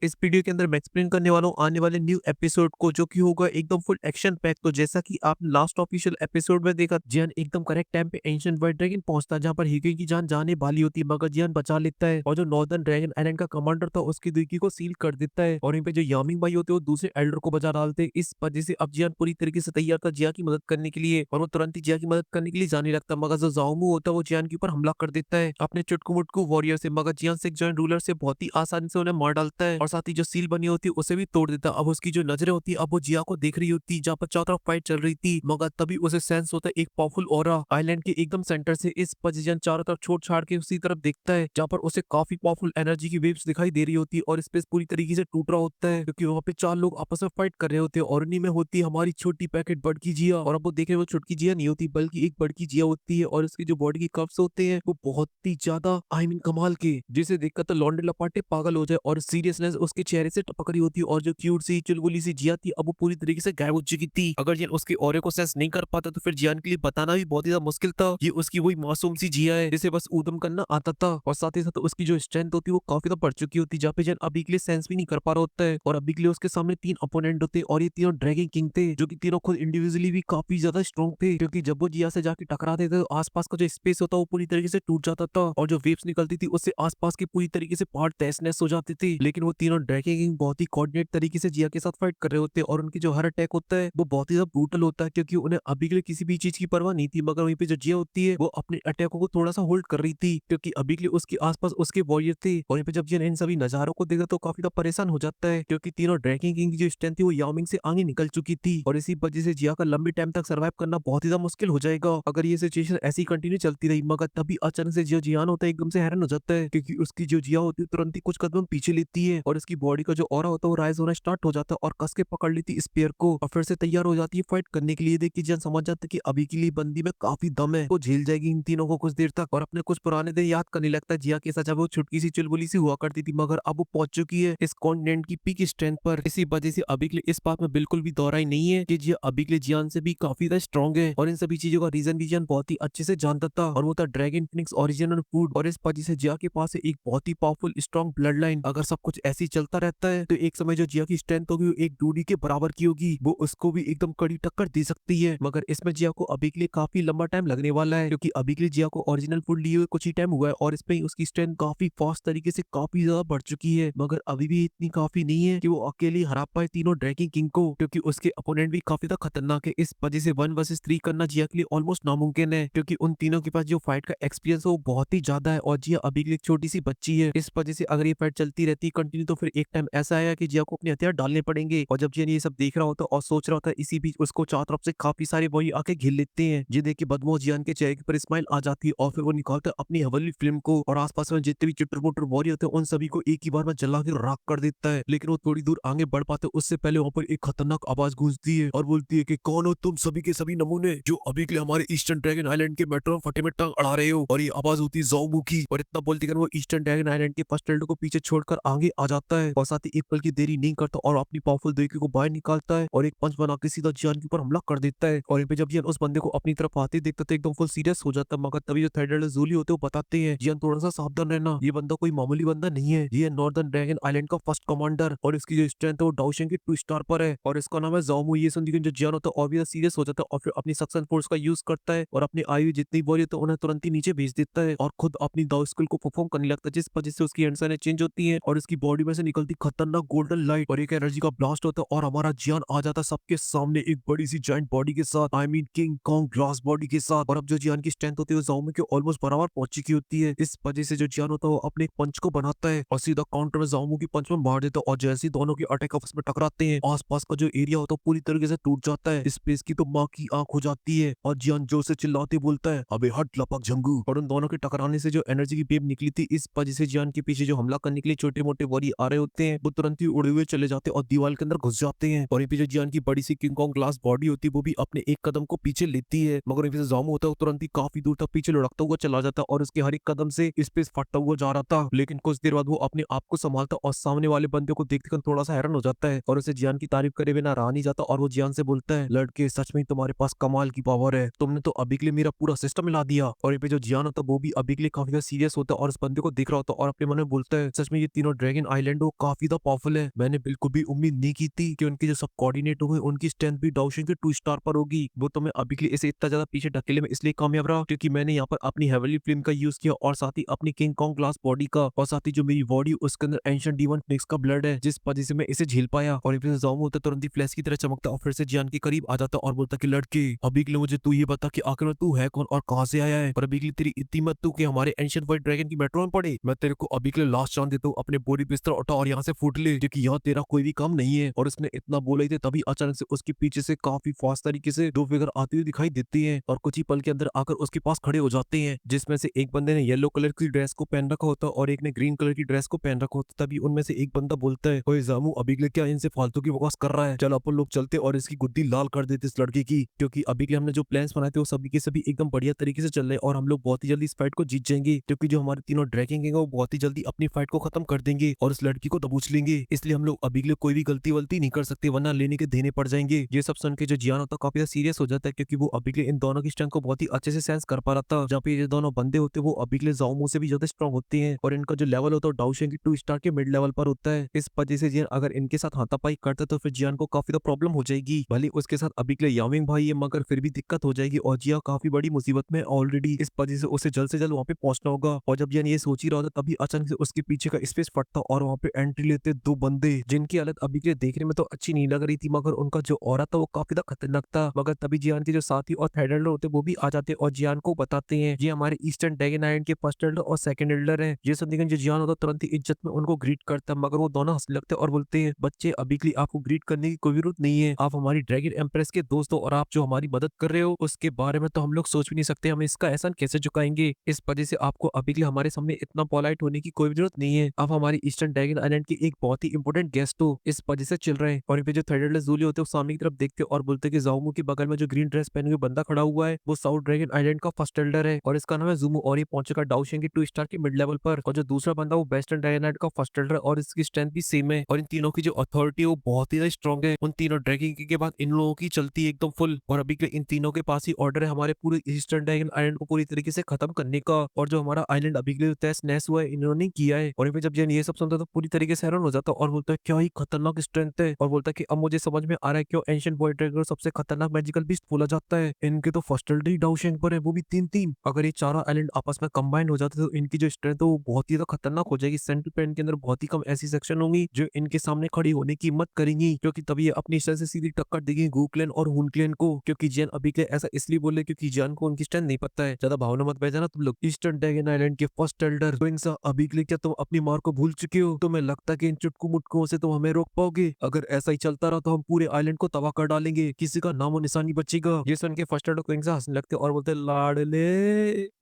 इस वीडियो के अंदर मैं एक्सप्लेन करने वाला हूँ आने वाले न्यू एपिसोड को, जो कि होगा एकदम फुल एक्शन पैक। तो जैसा कि आपने लास्ट ऑफिशियल एपिसोड में देखा, जियान एकदम करेक्ट टाइम पे एंशिएंट व्हाइट ड्रैगन पहुंचता है, जहां पर हीके की जान जाने वाली होती है, मगर जियान बचा लेता है और जो नॉर्दर्न ड्रैगन आइलैंड का कमांडर था उसकी दुर्गी को सील कर देता है। और यहीं पे जो यामिंग भाई होते हैं वो दूसरे एल्डर को बचा डालते हैं। इस वजह से अब जियान पूरी तरीके से तैयार था जिया की मदद करने के लिए, और वो तुरंत ही जिया की मदद करने के लिए जाने लगता है। मगर जो जाओमू होता है वो जियान के ऊपर हमला कर देता है अपने चुटकू मुटकू वॉरियर से, मगर जियान से जॉइंट रूलर से बहुत ही आसानी से उन्हें मार डालता है और साथ ही जो सील बनी होती है उसे भी तोड़ देता है। अब उसकी जो नजरें होती है अब वो जिया को देख रही होती है, जहाँ पर चारों तरफ फाइट चल रही थी, मगर तभी उसे सेंस होता है एक पावरफुल ऑरा आइलैंड के एकदम सेंटर से। इस पोजीशन चारों तरफ छोड़ छाड़ के उसी तरफ देखता है, जहाँ पर उसे काफी पावरफुल एनर्जी की वेव्स दिखाई दे रही होती है और स्पेस पूरी तरीके से टूट रहा होता है, क्योंकि वहाँ पे चार लोग आपस में फाइट कर रहे होते हैं। और उन्हीं में होती है हमारी छोटी पैकेट बड़की जिया, और अब वो देख रहे हैं वो छोटकी जिया नहीं होती बल्कि एक बड़की जिया होती है, और उसकी जो बॉडी के कर्व्स होते हैं वो बहुत ही ज्यादा कमाल के, जिसे देखकर तो लौंडे लपाटे पागल हो जाए और सीरियसनेस उसके चेहरे से टपक रही होती है। और जो क्यूट सी चुलबुली सी जिया थी अब वो पूरी तरीके से गायब हो चुकी थी। अगर ये उसके ऑरे को सेंस नहीं कर पाता तो फिर जियान के लिए बताना भी बहुत ही ज्यादा मुश्किल था। ये उसकी वही मासूम सी जिया है जिसे बस ऊधम करना आता था, और साथ ही साथ उसकी जो स्ट्रेंथ होती है वो काफी ज्यादा बढ़ चुकी होती है, जहाँ पे जियान अभी के लिए सेंस भी नहीं कर पा रहा होता है। और अभी के लिए उसके सामने तीन अपोनेंट होते हैं, और ये तीनों ड्रैगन किंग थे, जो कि तीनों खुद इंडिविजुअली भी काफी ज्यादा स्ट्रॉन्ग थे, क्योंकि जब वो जिया से जाके टकराते थे तो आसपास का जो स्पेस होता है वो पूरी तरीके से टूट जाता था, और जो वेव्स निकलती थी उससे आसपास के पूरी तरीके से पहाड़ तहस नहस हो जाते थे। लेकिन वो तीनों ड्रैगन किंग बहुत ही कोऑर्डिनेट तरीके से जिया के साथ फाइट कर रहे होते हैं, और उनकी जो हर अटैक होता है वो बहुत ही ज्यादा ब्रूटल होता है, क्योंकि उन्हें अभी के लिए किसी भी चीज की परवाह नहीं थी। मगर वहीं पे जो जिया होती है वो अपने अटैकों को थोड़ा सा होल्ड कर रही थी, क्योंकि अभी के लिए उसके आसपास उसके वॉरियर थे। और वहीं पे जब जिया इन सभी नजारों को देखा तो काफी ज्यादा परेशान हो जाता है, क्योंकि तीनों ड्रैगन किंग की जो स्ट्रेंथ थी वो याओमिंग से आगे निकल चुकी थी, और इसी वजह से जिया का लंबे टाइम तक सर्वाइव करना बहुत ही ज्यादा मुश्किल हो जाएगा अगर ये सिचुएशन ऐसी कंटिन्यू चलती रही। मगर तभी अचानक से जो जियान होता है एकदम से हैरान हो जाता है, क्योंकि उसकी जो जिया होती है तुरंत ही कुछ कदम पीछे लेती है, और उसकी बॉडी का जो ऑरा होता है वो राइज होना स्टार्ट हो जाता है और कस के पकड़ लेती है स्पेयर को, और फिर से तैयार हो जाती है फाइट करने के लिए। देख के जियान समझ जाता है कि अभी के लिए बंदी में काफी दम है, वो झेल जाएगी इन तीनों को कुछ देर तक, और अपने कुछ पुराने दिन याद करने लगता है जिया के साथ जब वो छुटकी सी चुलबुली सी हुआ करती थी, मगर अब वो पहुंच चुकी है इस कॉन्टिनेंट की पीक स्ट्रेंथ पर। इसी वजह से अभी के लिए इस बात में बिल्कुल भी दोहराई नहीं है कि जिया अभी के लिए जियान से भी काफी ज्यादा स्ट्रॉन्ग है, और इन सभी चीजों का रीजन भी जियान बहुत ही अच्छे से जानता था, और वो था ड्रैगन फिनिक्स ओरिजिनल फूड। और इस वजह से जिया के पास है एक बहुत ही पावरफुल स्ट्रॉन्ग ब्लड लाइन। अगर सब कुछ ऐसे ही चलता रहता है तो एक समय जो जिया की स्ट्रेंथ होगी वो एक डूडी के बराबर की होगी, वो उसको भी एकदम कड़ी टक्कर दे सकती है। मगर इसमें जिया को अभी के लिए काफी लंबा टाइम लगने वाला है, क्योंकि अभी के लिए जिया को ओरिजिनल फूड लिए हुए कुछ ही टाइम हुआ है, और इसमें उसकी स्ट्रेंथ काफी फास्ट तरीके से काफी ज्यादा बढ़ चुकी है। मगर अभी भी इतनी काफी नहीं है कि वो अकेली हरा पाए तीनों ड्रैगन किंग को, क्योंकि उसके अपोनेंट भी काफी ज्यादा खतरनाक है। इस वजह से 1 वर्सेस 3 करना जिया के लिए ऑलमोस्ट नामुमकिन है, क्योंकि उन तीनों के पास जो फाइट का एक्सपीरियंस है वो बहुत ही ज्यादा है, और जिया अभी के लिए एक छोटी सी बच्ची है। इस वजह से अगर ये फाइट चलती रहती कंटिन्यू तो फिर एक टाइम ऐसा आएगा कि जिया को अपने हथियार डालने पड़ेंगे। और जब जिया ये सब देख रहा होता है और सोच रहा होता है, इसी बीच उसको चारों तरफ से काफी सारे वही आके घेर लेते हैं। ये देख के बदमाश जियान के चेहरे पर स्माइल आ जाती है, और फिर वो निकालता है अपनी हवली फिल्म को, और आसपास में जितने भी चिट्टर मुट्टर वॉरियर होते हैं उन सभी को एक ही बार में जला के राख कर देता है। लेकिन वो थोड़ी दूर आगे बढ़ पाते उससे पहले वहां पर एक खतरनाक आवाज गूंजती है और बोलती है कि कौन हो तुम सभी के सभी नमूने जो अभी के लिए हमारे ईस्टर्न ड्रैगन आइलैंड के मेट्रो में फटे में टांग अड़ा रहे हो। और ये आवाज होती है ज़ोमू की, और इतना बोलते कर वो ईस्टर्न ड्रैगन आइलैंड के फर्स्ट एल्डर को पीछे छोड़कर आगे आ जाता है, और साथ ही एक पल की देरी नहीं करता और अपनी पावरफुल देगी को बाहर निकालता है और एक पंच बना के सीधा जियान के ऊपर हमला कर देता है। और इन पे जब जियान उस बंदे को अपनी तरफ आते देखता तो एकदम फुल सीरियस हो जाता है। मगर तभी जो थर्ड एल्डर जूली होते हैं वो बताते हैं जियान थोड़ा सा सावधान रहना, ये बंदा कोई मामूली बंदा नहीं है, ये नॉर्दर्न ड्रैगन आइलैंड का फर्स्ट कमांडर, और इसकी जो स्ट्रेंथ है वो डाउशेंग के 2 स्टार पर है, और इसका नाम है ज़ोमू। ये सुन के जो जियान होता है और भी सीरियस हो जाता है, और फिर अपनी सक्शन फोर्स का यूज करता है और अपनी आई हुई जितनी बॉडी तो उन्हें तुरंत ही नीचे भेज देता है, और खुद अपनी दाव स्किल को परफॉर्म करने लगता है, जिस वजह से उसकी एंड चेंज होती है और उसकी बॉडी में से निकलती खतरनाक गोल्डन लाइट और एक एनर्जी का ब्लास्ट होता है, और हमारा जियान आ जाता है सबके सामने एक बड़ी सी जायंट बॉडी के साथ, किंग कॉन्ग ग्लास बॉडी के साथ। और अब जो जियान की स्ट्रेंथ होती है वो ज़ोमू के ऑलमोस्ट बराबर पहुंच चुकी होती है। इस वजह से जो जियान होता है वो अपने एक पंच को बनाता है और सीधा काउंटर में ज़ोमू की पंच में मार देता है, और जैसे ही दोनों की अटैक आपस में टकराते हैं आसपास का जो एरिया होता है पूरी तरीके से टूट जाता है। स्पेस की तो माँ की आंख हो जाती है, और जियान जोर से चिल्लाते बोलता है, अबे हट लपक झंगू। और उन दोनों के टकराने से जो एनर्जी की वेव निकली थी इस वजह से जियान के पीछे जो हमला करने के लिए छोटे मोटे वॉरियर आ रहे होते हैं वो तुरंत ही उड़े हुए चले जाते हैं और दीवार के अंदर घुस जाते हैं। और ये जो जियान की बड़ी सी किंग कॉन्ग ग्लास बॉडी होती है वो भी अपने एक कदम को पीछे लेती है, मगर वहीं पे ज़ोमू होता है वो तुरंत ही काफी दूर तक पीछे लुढ़कता हुआ चला जाता है, और उसके हर एक कदम से स्पेस फटता हुआ जा रहा था। लेकिन कुछ देर बाद वो अपने आप को संभालता और सामने वाले बंदे को देखकर थोड़ा सा हैरान हो जाता है, और उसे जियान की तारीफ करे बिना रहा नहीं जाता, और वो जियान से बोलता है, लड़के सच में तुम्हारे पास कमाल की पावर है, तुमने तो अभी के लिए मेरा पूरा सिस्टम हिला दिया। और जो जियान होता है वो भी अभी के लिए काफी सीरियस होता है और उस बंदे को देख रहा होता है और अपने मन में बोलता है, सच में ये तीनों ड्रैगन आइलैंड आइलैंड वो काफी ज्यादा पावरफुल है। मैंने बिल्कुल भी उम्मीद नहीं की थी कि उनके जो सब कोऑर्डिनेट हुए उनकी स्ट्रेंथ भी डाउशिंग के 2 स्टार पर होगी। वो तो मैं अभी के लिए इसे इतना ज्यादा पीछे ढकेले में इसलिए कामयाब रहा क्योंकि मैंने यहाँ पर अपनी हेवनली फ्लेम का यूज किया और साथ ही अपनी किंग कॉन्ग ग्लास बॉडी का, और साथ ही जो मेरी बॉडी उसके अंदर एंशिएंट डीमन फिनिक्स का ब्लड है, जिस वजह से मैं इसे झेल पाया। और फिर जाऊं होता तुरंत ही फ्लैश की तरह चमकता और फिर से जियान के करीब आ जाता और बोलता कि लड़के अभी के लिए मुझे तू ये बता कि आखिर में तू है कौन और कहां से आया है, और अभी के लिए तेरी इतनी मत तू कि हमारे एंशिएंट व्हाइट ड्रैगन की मेट्रो में पड़े। मैं तेरे को अभी के लिए लास्ट चांस देता हूँ, अपने बोरी बिस्तर उठा और यहाँ से फूट ले क्योंकि यहाँ तेरा कोई भी काम नहीं है। और उसने इतना बोला ही थे तभी अचानक से उसके पीछे से काफी फास्ट तरीके से 2 फिगर आती हुई दिखाई देती है और कुछ ही पल के अंदर आकर उसके पास खड़े हो जाते हैं, जिसमें से एक बंदे ने येलो कलर की ड्रेस को पहन रखा होता और एक ने ग्रीन कलर की ड्रेस को पहन रखा होता। तभी उनमें से एक बंदा बोलता है, ओए जामू अभी के लिए क्या इनसे फालतू की बकवास कर रहा है, चल अपन लोग चलते और इसकी गुद्दी लाल कर देते इस लड़के की, क्योंकि अभी के हमने जो प्लान्स बनाए थे वो सभी के सभी एकदम बढ़िया तरीके से चल रहे हैं और हम लोग बहुत ही जल्दी इस फाइट को जीत जाएंगे, क्योंकि जो हमारे तीनों ड्रैगन हैं वो बहुत ही जल्दी अपनी फाइट को खत्म कर देंगे और इस लड़की को दबोच लेंगे। इसलिए हम लोग अभी के लिए कोई भी गलती वलती नहीं कर सकते वरना लेने के देने पड़ जाएंगे। ये सब सुन के जो जियान होता काफी सीरियस हो जाता है क्योंकि वो अभी के लिए इन दोनों की स्ट्रेंथ को बहुत ही अच्छे से सेंस कर पा रहा था। जहाँ पे ये दोनों बंदे होते हैं वो अभी के लिए जाओमो से भी ज्यादा स्ट्रॉन्ग होते हैं और इनका जो लेवल होता है डाउशिंग की 2 स्टार के मिड लेवल पर होता है। इस वजह से जियान अगर इनके साथ हाथापाई करता तो फिर जियान को काफी तो प्रॉब्लम हो जाएगी। भले उसके साथ अभी के लिए यामिंग भाई है मगर फिर भी दिक्कत हो जाएगी और जिया काफी बड़ी मुसीबत में ऑलरेडी। इस वजह से उसे जल्द से जल्द वहाँ पे पहुंचना होगा। और जब जियान ये सोच ही रहा था तभी अचानक से उसके पीछे का स्पेस फटता और वहाँ पे एंट्री लेते 2 बंदे जिनकी हालत अभी के लिए देखने में तो अच्छी नहीं लग रही थी मगर उनका जो ऑरा था वो काफी ज्यादा खतरनाक था। मगर तभी जियान के जो साथी और थर्ड एल्डर होते वो भी आ जाते और जियान को बताते हैं ये हमारे ईस्टर्न ड्रैगन आइलैंड के फर्स्ट एल्डर और सेकंड एल्डर हैं। ये सुनते जो जियान होता तुरंत ही इज्जत में उनको ग्रीट करता मगर वो दोनों हंसने लगते और बोलते हैं बच्चे अभी के लिए आपको ग्रीट करने की कोई जरूरत नहीं है, आप हमारी ड्रैगन एम्प्रेस के दोस्त हो और आप जो हमारी मदद कर रहे हो उसके बारे में तो हम लोग सोच भी नहीं सकते, हम इसका एहसान कैसे चुकाएंगे। इस वजह से आपको अभी के लिए हमारे सामने इतना पोलाइट होने की कोई जरूरत नहीं है, आप हमारी ईस्टर्न ड्रैगन आइलैंड की एक बहुत ही इंपॉर्टेंट गेस्ट हो, इस वजह से चल रहे हैं। और फिर जो थर्ड एल्डर जूली होते हैं वो सामने की तरफ देखते और बोलते कि जाओमो के बगल में जो ग्रीन ड्रेस पहने हुए बंदा खड़ा हुआ है वो साउथ ड्रैगन आइलैंड का फर्स्ट एल्डर है और इसका नाम है जूमो और ये पहुंचेगा डाउशिंग के 2 स्टार के मिड लेवल पर। और जो दूसरा बंदा वो वेस्टर्न ड्रैगन आइलैंड का फर्स्ट एल्डर और इसकी स्ट्रेंथ भी सेम है और इन तीनों की जो अथॉरिटी है वो बहुत ही स्ट्रॉन्ग है। उन तीनों ड्रैगन के बाद इन लोगों की चलती है एकदम फुल और अभी के इन तीनों के पास ही ऑर्डर है हमारे पूरे ईस्टर्न ड्रैगन आइलैंड को पूरी तरीके से खत्म करने का। और जो हमारा आइलैंड अभी के लिए तहस नहस हुआ है इन्होंने किया है। और फिर जब जैन ये सब सुनता है तो पूरी तरीके से हैरान हो जाता है और बोलता है क्या ही खतरनाक स्ट्रेंथ है, और बोलता है कि अब मुझे समझ में आ रहा है क्यों एंशिएंट वॉइड ड्रैगन सबसे खतरनाक मैजिकल बीस्ट बोला जाता है। इनके तो फर्स्ट एल्डर ही डाउशिंग पर है वो भी 3-3। अगर ये चारों आइलैंड आपस में कंबाइन हो जाते तो इनकी जो स्ट्रेंथ है वो बहुत ही ज्यादा खतरनाक हो जाएगी। सेंट्रल प्लेन के अंदर बहुत ही कम ऐसी सेक्शन होंगी जो इनके सामने खड़ी होने की हिम्मत करेंगी, क्योंकि तभी ये अपनी स्ट्रेंथ से सीधी टक्कर देगी गू क्लैन और हुन क्लैन को। क्योंकि जैन अभी के ऐसा इसलिए बोले क्योंकि जैन को उनकी स्ट्रेंथ नहीं पता है। ज्यादा भावना मत बह जाना तुम लोग। ईस्टर्न ड्रैगन आइलैंड के फर्स्ट एल्डर ट्विंग्स अभी के लिए क्या तुम अपनी मार को भूल चुके हो? तुम्हें लगता है कि इन चुटकू मुटकुओं से तुम हमें रोक पाओगे? अगर ऐसा ही चलता रहा तो हम पूरे आइलैंड को तबाह कर डालेंगे, किसी का नामो निशान बचेगा। ये सुन के फर्स्ट एल्डर क्विंग्स हंसने लगते और बोलते लाडले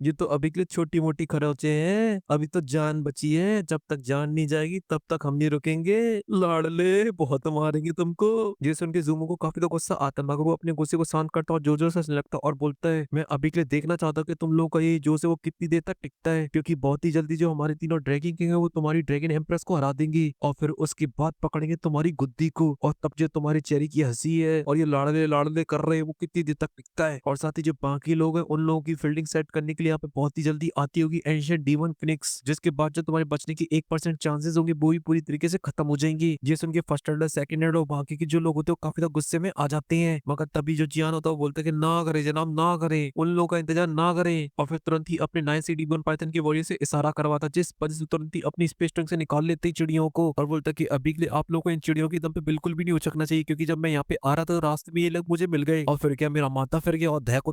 ये तो अभी के लिए छोटी मोटी खरोचे हैं, अभी तो जान बची है, जब तक जान नहीं जाएगी तब तक हम नहीं रुकेंगे। लाडले बहुत मारेंगे तुमको। ये सुन के जूमो को काफी तो गुस्सा आता है मगर वो अपने गुस्से को शांत करता और जोर जोर से हंसने लगता और बोलता है मैं अभी के लिए देखना चाहता हूँ कि तुम लोग का ये जोश है वो कितनी देर तक टिकता है, क्योंकि बहुत ही जल्दी जो हमारे तीनों ड्रैगन किंग है वो तुम्हारी ड्रैगन एम्प्रेस को हरा देंगी और फिर उसके बाद पकड़ेंगे तुम्हारी गुद्दी को। और तब जो तुम्हारी चेहरे की हंसी है और ये लाड़ले लाड़ले कर रहे हैं वो कितनी देर तक टिकता है। और साथ ही जो बाकी लोग हैं उन लोगों की फील्डिंग सेट करने के लिए यहाँ पे बहुत ही जल्दी आती होगी एंशिएंट डीमन फिनिक्स, जिसके बाद जो तुम्हारे बचने की 1% चांसेस होंगे वो भी पूरी तरीके से खत्म हो जाएंगी। ये सुन के फर्स्ट एल्डर सेकंड एल्डर और बाकी के जो लोग होते हैं वो काफी ज्यादा गुस्से में आ जाते हैं मगर तभी जो जियान होता है वो बोलते हैं कि ना करे जनाब ना करे, उन लोगों का इंतजार ना करे। और फिर तुरंत ही अपने 9 सी डीमन पाइथन की वजह से इशारा करवाता जिस वजह से तुरंत ही अपनी स्पेस टंक से निकाल लेते चिड़ियों को और बोलता कि अभी के लिए आप लोगों को इन चिड़ियों की दम पे बिल्कुल भी नहीं उछकना चाहिए, क्योंकि जब मैं यहाँ पे आ रहा था तो रास्ते में ये लोग मुझे मिल गए और फिर क्या मेरा माथा फिर गया और धैक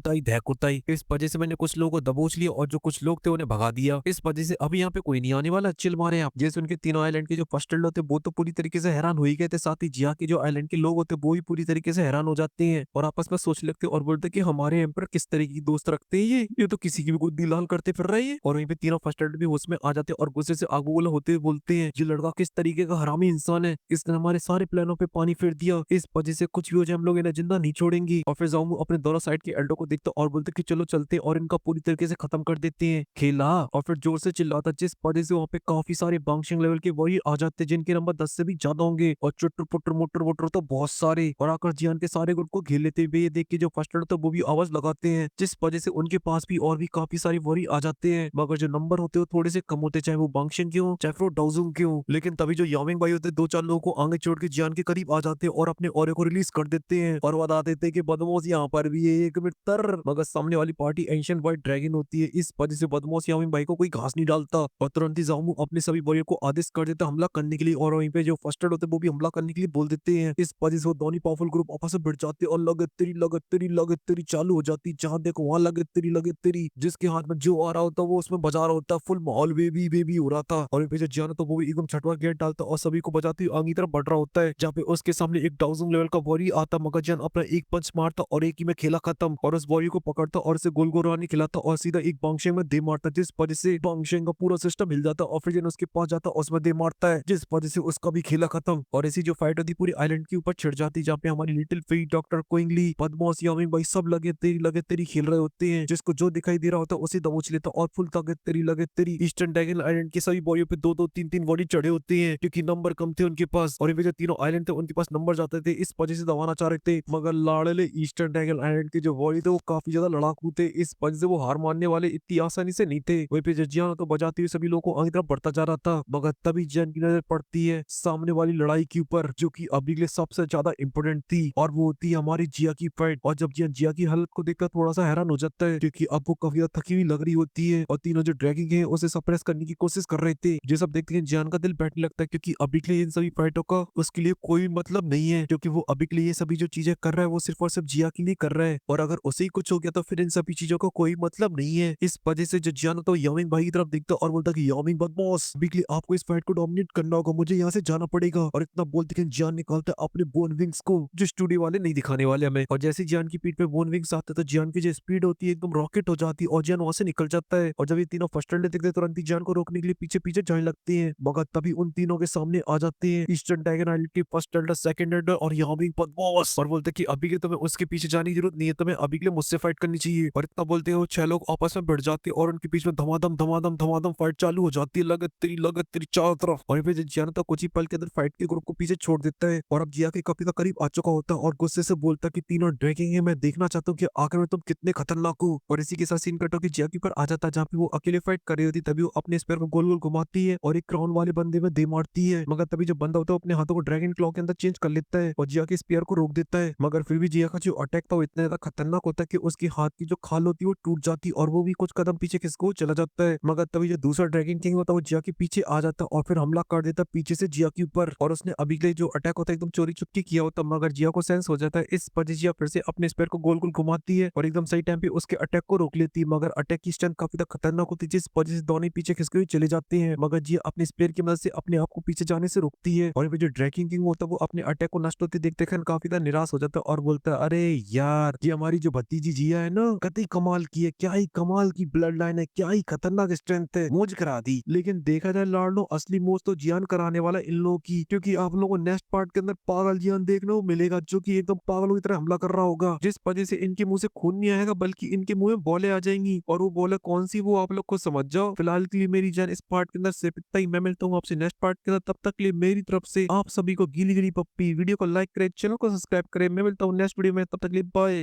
उताई। इस वजह से मैंने कुछ लोगों को दबोच लिया और जो कुछ लोग थे उन्हें भगा दिया। इस वजह से अभी यहाँ पे कोई नहीं आने वाला, चिल मारे आप। जैसे उनके तीनों आइलैंड के जो फर्स्ट एल्डर होते वो तो पूरी तरीके से हैरान हो ही गए थे, साथ ही जिया के जो आइलैंड के लोग होते वो भी पूरी तरीके से हैरान हो जाते हैं और आपस में सोच लगते और बोलते कि हमारे एम्पर किस तरीके की दोस्त रखते हैं ये तो किसी की भी गोदी लाल करते फिर रहे हैं। और वहीं पे तीनों फर्स्ट एल्डर भी उसमें आ जाते और गुस्से से आग बबूला होते हुए बोलते हैं ये लड़का किस तरीके का हरामी इंसान है, इसने हमारे सारे प्लानों पे पानी फेर दिया, इस वजह से कुछ भी हो जाए हम लोग इन्हें जिंदा नहीं छोड़ेंगे। और फिर जाऊंगा अपने दोनों साइड के एल्डो को देखता और बोलते कि चलो चलते और इनका पूरी तरीके से खत्म कर देते हैं खेला। और फिर जोर से चिल्लाता जिस वजह से वहाँ पे काफी सारे बांगशिंग लेवल के वही आ जाते जिनके नंबर 10 से भी ज्यादा होंगे और चुटर पुटर मोटर वोटर तो बहुत सारे और आकर जियान के सारे ग्रुप को घेर लेते हुए ये देख के जो फर्स्ट एल्डर तो वो भी आवाज लगाते हैं, जिस वजह से उनके पास भी और भी काफी सारी वरी आ जाते हैं मगर जो नंबर होते हैं थोड़े से कम होते, चाहे वो बांगशिंग के हो चाहे फिर डाउजुंग के क्यों। लेकिन तभी जो यामिंग भाई होते हैं 2-4 लोगों को आगे छोड़ के जियान के करीब आ जाते हैं और अपने ऑरे को रिलीज कर देते हैं और बता देते हैं कि बदमाश यहाँ पर भी है 1 मिनट तर। मगर सामने वाली पार्टी एंशिएंट व्हाइट ड्रैगन होती है। इस वजह से बदमाश यामिंग भाई को कोई घास नहीं डालता और तुरंत ही जामू अपने सभी वॉरियर को आदेश कर देता है हमला करने के लिए और वहीं पे जो फर्स्टेड होते हैं वो भी हमला करने के लिए बोल देते हैं। इस वजह से वो दोनों पावरफुल ग्रुप आपस में भिड़ जाते हैं और लगत तेरी चालू हो जाती है। जहां देखो वहां लगत तेरी जिसके हाथ में जो आ रहा होता है वो उसमें बजा रहा होता है। फुल माहौल बेबी हो रहा था और वहीं पे जो जियान तो वो भी एकदम छठवा गेट डालता है और सभी को बजाती हुई आगे की तरफ बढ़ रहा होता है जहाँ पे उसके सामने एक 1000 लेवल का वॉरी आता। मगर जियान अपना एक पंच मारता और एक ही में खेला खत्म और उस वॉरी को पकड़ता और उसे गोल गोल रानी खिलाता और सीधा एक बांगशेंग में दे मारता जिस वजह से बांगशेंग का पूरा सिस्टम हिल जाता और फिर जियान उसके पास जाता और उसमें दे मारता है जिस वजह से उसका भी खेला खत्म। और ऐसी जो फाइट होती पूरी आइलैंड के ऊपर छिड़ जाती जहाँ पे हमारी लिटिल फी डॉक्टर कोइंगली बदमाश यामिंग भाई सब लगे तेरी खेल रहे होते हैं। जिसको जो दिखाई दे रहा होता है उसे दबोच लेता और फुल लगे तेरी ईस्टर्न ड्रैगन आइलैंड के सभी बॉडियों पे 2-2 3-3 बॉडी चढ़े होते हैं क्योंकि नंबर कम थे उनके पास और ये जो तीनों आइलैंड थे उनके पास नंबर जाते थे इस वजह से दबाना चाह रहे थे। मगर लाड़ले ईस्टर्न ड्रैगन आइलैंड के जो बॉडी थे वो काफी ज्यादा लड़ाकू थे इस वजह से वो हार मानने वाले इतनी आसानी से नहीं थे। वहीं पे जियान तो बजाते हुए सभी लोगों को आगे तरफ बढ़ता जा रहा था मगर तभी जियान की नजर पड़ती है सामने वाली लड़ाई के ऊपर जो की अभी के लिए सबसे ज्यादा इंपोर्टेंट थी और वो होती है हमारी जिया की फाइट। और जब जिया की हालत को देखकर थोड़ा सा हैरान हो जाता है क्योंकि अब वो काफी ज्यादा थकी हुई लग रही होती है और तीनों जो ड्रैगिंग है उसे सप्रेस करने की कोशिश कर रहे थे। ये सब देखते हैं जियान का दिल बैठने लगता है क्योंकि अभी के लिए इन सभी फाइटों का उसके लिए कोई मतलब नहीं है क्योंकि वो अभी के लिए ये सभी जो चीजें कर रहा है वो सिर्फ और सिर्फ जिया के लिए कर रहा है और अगर उसे ही कुछ हो गया तो फिर इन सभी चीजों का कोई मतलब नहीं है। इस वजह से जो जियान तो यामिंग भाई की तरफ देखता और बोलता कि यामिंग बदमाश अभी के लिए आपको इस फाइट को डोमिनेट करना होगा मुझे यहाँ से जाना पड़ेगा। और इतना बोलते कि जियान निकालता है अपने बोन विंग्स को जो स्टूडियो वाले नहीं दिखाने वाले हमें और जैसे जियान की पीठ पे बोन विंग्स आते तो जियान की जो स्पीड होती है एकदम रॉकेट हो जाती है और जियान वहां से निकल जाता है। और जब ये तीनों फर्स्ट एड देखते तुरंत ही जियान को रोकने के लिए पीछे पीछे जाने लगते हैं मगर तभी उन तीनों के सामने आ जाते हैं ईस्टर्न ड्रैगन आइलैंड के फर्स्ट एल्डर सेकंड एल्डर और यामिंग बदमाश और बोलते कि अभी के तुम्हें उसके पीछे जाने की जरूरत नहीं है तुम्हें अभी के लिए मुझसे फाइट करनी चाहिए। और इतना बोलते हो 6 लोग आपस में भिड़ जाते हैं और उनके बीच में धमाधम फाइट चालू हो जाती है लगत तेरी चारों तरफ। और फिर जियान तो कुछ ही पल के अंदर फाइट के ग्रुप को पीछे छोड़ देता है और अब जिया के काफी करीब आ चुका होता है और गुस्से से बोलता कि तीनों ड्रैगिंग है मैं देखना चाहता हूँ कि आखिर में तुम कितने खतरनाक हो। और इसी के साथ सीन कटो कि जिया के ऊपर आ जाता है जहाँ पे वो अकेले फाइट कर रही होती तभी वो अपने स्पेयर को गोल गोल घुमाती है और एक क्राउन वाले बंदे में दे मारती है। मगर तभी जो बंदा होता है अपने हाथों को ड्रैगन क्लॉ के अंदर चेंज कर लेता है और जिया के स्पेयर को रोक देता है। मगर फिर भी जिया का जो अटैक था वो इतना ज्यादा खतरनाक होता है कि उसके हाथ की जो खाल होती है वो टूट जाती है और वो भी कुछ कदम पीछे खिसको चला जाता है। मगर तभी जो दूसरा ड्रैगन किंग होता है वो जिया के पीछे आ जाता है और फिर हमला कर देता है पीछे से जिया के ऊपर और उसने अभी के लिए जो अटैक होता है एकदम चोरी चुपके किया होता है मगर जिया को सेंस हो जाता है। इस वजह जिया फिर से अपने स्पेयर को गोल गोल घुमाती है और एकदम सही टाइम पे उसके अटैक को रोक लेती है। मगर अटैक की स्ट्रेंथ काफी ज्यादा खतरनाक होती है जिस वजह से दोनों पीछे खिसके हुए चले जाते हैं मगर जिया अपने स्पेयर की मदद से अपने आप को पीछे जाने से रोकती है। और जो ड्रैगन किंग होता है वो अपने अटैक को नष्ट होते देखते काफी ज्यादा निराश हो जाता है और बोलता है अरे यार ये हमारी जो भतीजी जिया है ना कतई कमाल की है क्या ही कमाल की ब्लड लाइन है क्या ही खतरनाक स्ट्रेंथ है मौज करा दी। लेकिन देखा जाए लाडलो असली मौज तो जियान कराने वाला इन लोगों की क्योंकि आप लोगों को नेक्स्ट पार्ट के अंदर पागल जियान देखने को मिलेगा जो कि एकदम पागलों की तरह हमला कर रहा होगा जिस वजह से इनके मुंह से खून नहीं आएगा बल्कि इनके मुंह में बॉले आ जाएंगी और वो बॉले कौन सी वो आप लोग को समझ जाओ। फिलहाल के लिए मेरी जान इस पार्ट के अंदर सिर्फ इतना ही। मैं मिलता हूँ आपसे नेक्स्ट पार्ट के अंदर तब तक के लिए मेरी तरफ से आप सभी को गीली गीली पप्पी। वीडियो को लाइक करें चैनल को सब्सक्राइब करें। मैं मिलता हूँ नेक्स्ट वीडियो में तब तक के लिए बाय।